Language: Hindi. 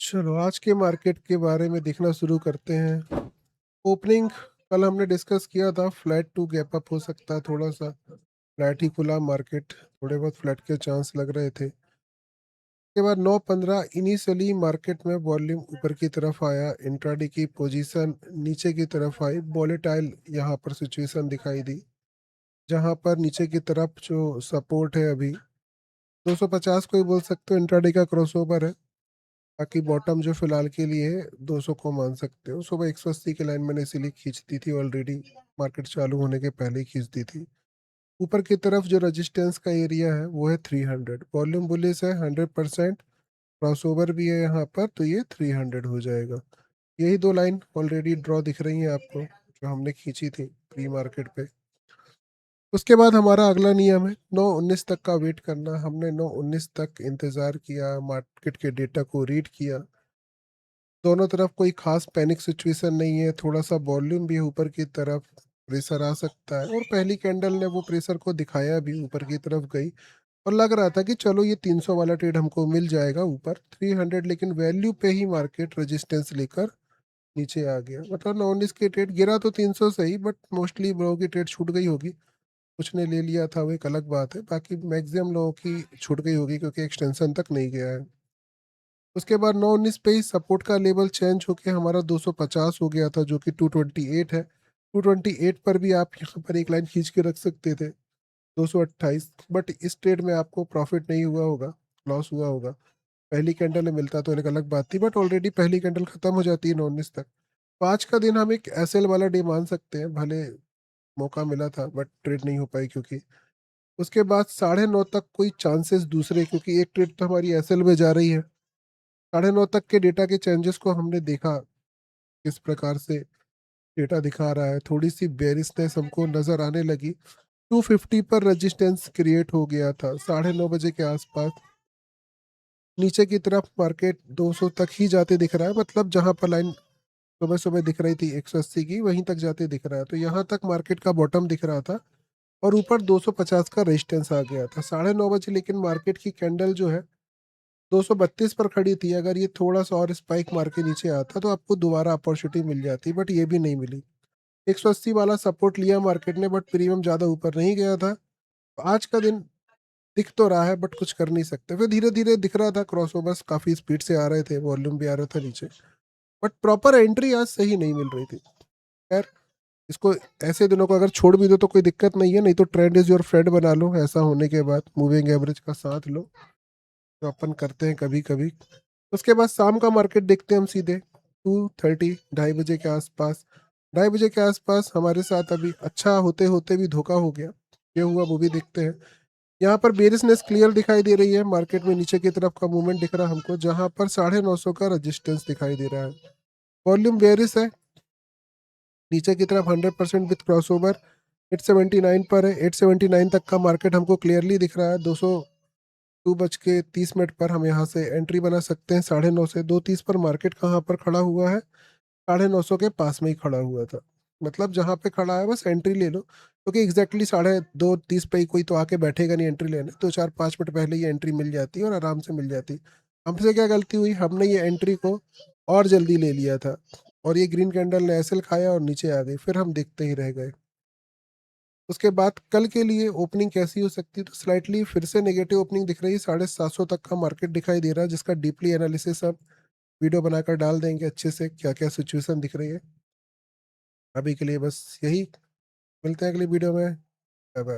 चलो आज के मार्केट के बारे में देखना शुरू करते हैं। ओपनिंग कल हमने डिस्कस किया था, फ्लैट टू गैप अप हो सकता है, थोड़ा सा फ्लैट ही खुला मार्केट, थोड़े बहुत फ्लैट के चांस लग रहे थे। उसके बाद 9:15 इनिशियली मार्केट में वॉल्यूम ऊपर की तरफ आया, इंट्राडे की पोजीशन नीचे की तरफ आई, वॉलेटाइल यहाँ पर सिचुएशन दिखाई दी, जहाँ पर नीचे की तरफ जो सपोर्ट है अभी 250 को ही बोल सकते हो, इंट्राडे का क्रॉसओवर है। बाकी बॉटम जो फिलहाल के लिए है 200 को मान सकते हो। सुबह 180 की लाइन मैंने इसीलिए खींच दी थी, ऑलरेडी मार्केट चालू होने के पहले ही खींच दी थी। ऊपर की तरफ जो रेजिस्टेंस का एरिया है वो है 300, वॉल्यूम बुलिश है 100%, क्रॉसओवर भी है यहाँ पर, तो ये 300 हो जाएगा। यही दो लाइन ऑलरेडी ड्रॉ दिख रही हैं आपको, जो हमने खींची थी प्री मार्केट पे। उसके बाद हमारा अगला नियम है 9:19 तक का वेट करना। हमने 9:19 तक इंतज़ार किया, मार्केट के डेटा को रीड किया। दोनों तरफ कोई खास पैनिक सिचुएशन नहीं है, थोड़ा सा वॉल्यूम भी है ऊपर की तरफ, प्रेशर आ सकता है, और पहली कैंडल ने वो प्रेशर को दिखाया भी, ऊपर की तरफ गई और लग रहा था कि चलो ये 300 वाला ट्रेड हमको मिल जाएगा ऊपर 300, लेकिन वैल्यू पे ही मार्केट रेजिस्टेंस लेकर नीचे आ गया। मतलब 19 के ट्रेड गिरा तो 300 सही, बट मोस्टली लोगों की ट्रेड छूट गई होगी। कुछ ने ले लिया था वो एक अलग बात है, बाकी मैक्सिमम लोगों की छूट गई होगी क्योंकि एक्सटेंशन तक नहीं गया है। उसके बाद 9:19 पे ही सपोर्ट का लेवल चेंज होके हमारा 250 हो गया था, जो कि 228 है। 228 पर भी आप यहाँ पर एक लाइन खींच के रख सकते थे, 228, बट इस ट्रेड में आपको प्रॉफिट नहीं हुआ होगा, लॉस हुआ होगा। पहली कैंडल में मिलता तो एक अलग बात थी, बट ऑलरेडी पहली कैंडल खत्म हो जाती है 9:19 तक। तो आज का दिन हम एक एसएल वाला डे मान सकते हैं, भले मौका मिला था बट ट्रेड नहीं हो पाई क्योंकि उसके बाद 9:30 तक कोई चांसेस दूसरे, क्योंकि एक ट्रेड तो हमारी एसएल में जा रही है। 9:30 तक के डेटा के चेंजेस को हमने देखा, किस प्रकार से डेटा दिखा रहा है। थोड़ी सी बेरिशनेस हमको नजर आने लगी। 250 पर रेजिस्टेंस क्रिएट हो गया था 9:30 बजे के आसपास। नीचे की तरफ मार्केट 200 तक ही जाते दिख रहा है, मतलब जहां पर लाइन सुबह सुबह दिख रही थी 180 की, वहीं तक जाते दिख रहा है। तो यहाँ तक मार्केट का बॉटम दिख रहा था और ऊपर 250 का रेजिस्टेंस आ गया था 9:30 बजे। लेकिन मार्केट की कैंडल जो है 232 पर खड़ी थी। अगर ये थोड़ा सा और स्पाइक मार के नीचे आता तो आपको दोबारा अपॉर्चुनिटी मिल जाती, बट ये भी नहीं मिली। 180 वाला सपोर्ट लिया मार्केट ने, बट प्रीमियम ज़्यादा ऊपर नहीं गया था। आज का दिन दिख तो रहा है बट कुछ कर नहीं सकते। फिर धीरे धीरे दिख रहा था, क्रॉसओवर्स काफ़ी स्पीड से आ रहे थे, वॉल्यूम भी आ रहा था नीचे, बट प्रॉपर एंट्री आज सही नहीं मिल रही थी। खैर, इसको ऐसे दिनों को अगर छोड़ भी दो तो कोई दिक्कत नहीं है, नहीं तो ट्रेंड इज योर फ्रेंड बना लो। ऐसा होने के बाद मूविंग एवरेज का साथ लो, जो अपन करते हैं कभी कभी। उसके बाद शाम का मार्केट देखते हैं हम सीधे 2:30, 2:30 बजे के आसपास। 2:30 बजे के आसपास हमारे साथ अभी अच्छा होते होते भी धोखा हो गया। क्या हुआ वो भी देखते हैं। यहाँ पर बेरिसनेस क्लियर दिखाई दे रही है, मार्केट में नीचे की तरफ का मूवमेंट दिख रहा है हमको, जहाँ पर 950 का रेजिस्टेंस दिखाई दे रहा है। वॉल्यूम बेरिस है, नीचे की तरफ 100% विथ क्रॉस ओवर 879 पर है। 879 तक का मार्केट हमको क्लियरली दिख रहा है। 2:30 पर हम यहाँ से एंट्री बना सकते हैं 9:30 से। 2:30 पर मार्केट कहाँ पर खड़ा हुआ है, 950 के पास में ही खड़ा हुआ था। मतलब जहाँ पे खड़ा है बस एंट्री ले लो, क्योंकि एग्जैक्टली 2:30 पे ही कोई तो आके बैठेगा नहीं एंट्री लेने। तो 4-5 मिनट पहले ही एंट्री मिल जाती है और आराम से मिल जाती। हमसे क्या गलती हुई, हमने ये एंट्री को और जल्दी ले लिया था और ये ग्रीन कैंडल ने एसएल खाया और नीचे आ गई, फिर हम देखते ही रह गए। उसके बाद कल के लिए ओपनिंग कैसी हो सकती है, तो स्लाइटली फिर से नेगेटिव ओपनिंग दिख रही है। 750 तक का मार्केट दिखाई दे रहा है, जिसका डीपली एनालिसिस अब वीडियो बनाकर डाल देंगे अच्छे से, क्या क्या सिचुएशन दिख रही है। अभी के लिए बस यही, मिलते हैं अगली वीडियो में। Bye bye.